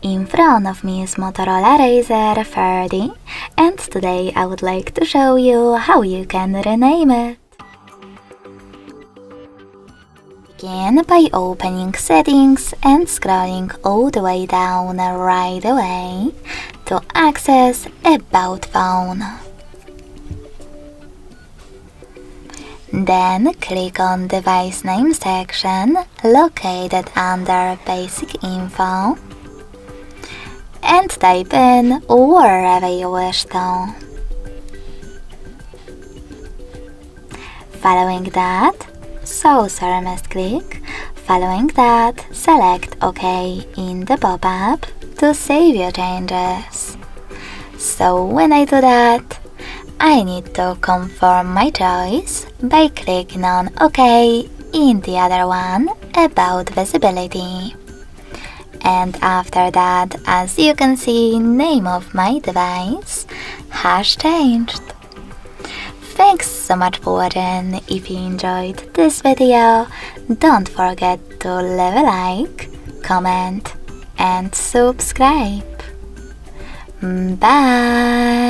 In front of me is Motorola Razr 30, and today I would like to show you how you can rename it. Begin by opening Settings and scrolling all the way down right away to access About Phone. Then click on Device Name section located under Basic Info and type in wherever you wish to. Following that, saucer must click. Following that, select OK in the pop-up to save your changes. So when I do that, I need to confirm my choice by clicking on OK in the other one about visibility. And after that, as you can see, name of my device has changed. Thanks so much for watching. If you enjoyed this video, don't forget to leave a like, comment and subscribe. Bye!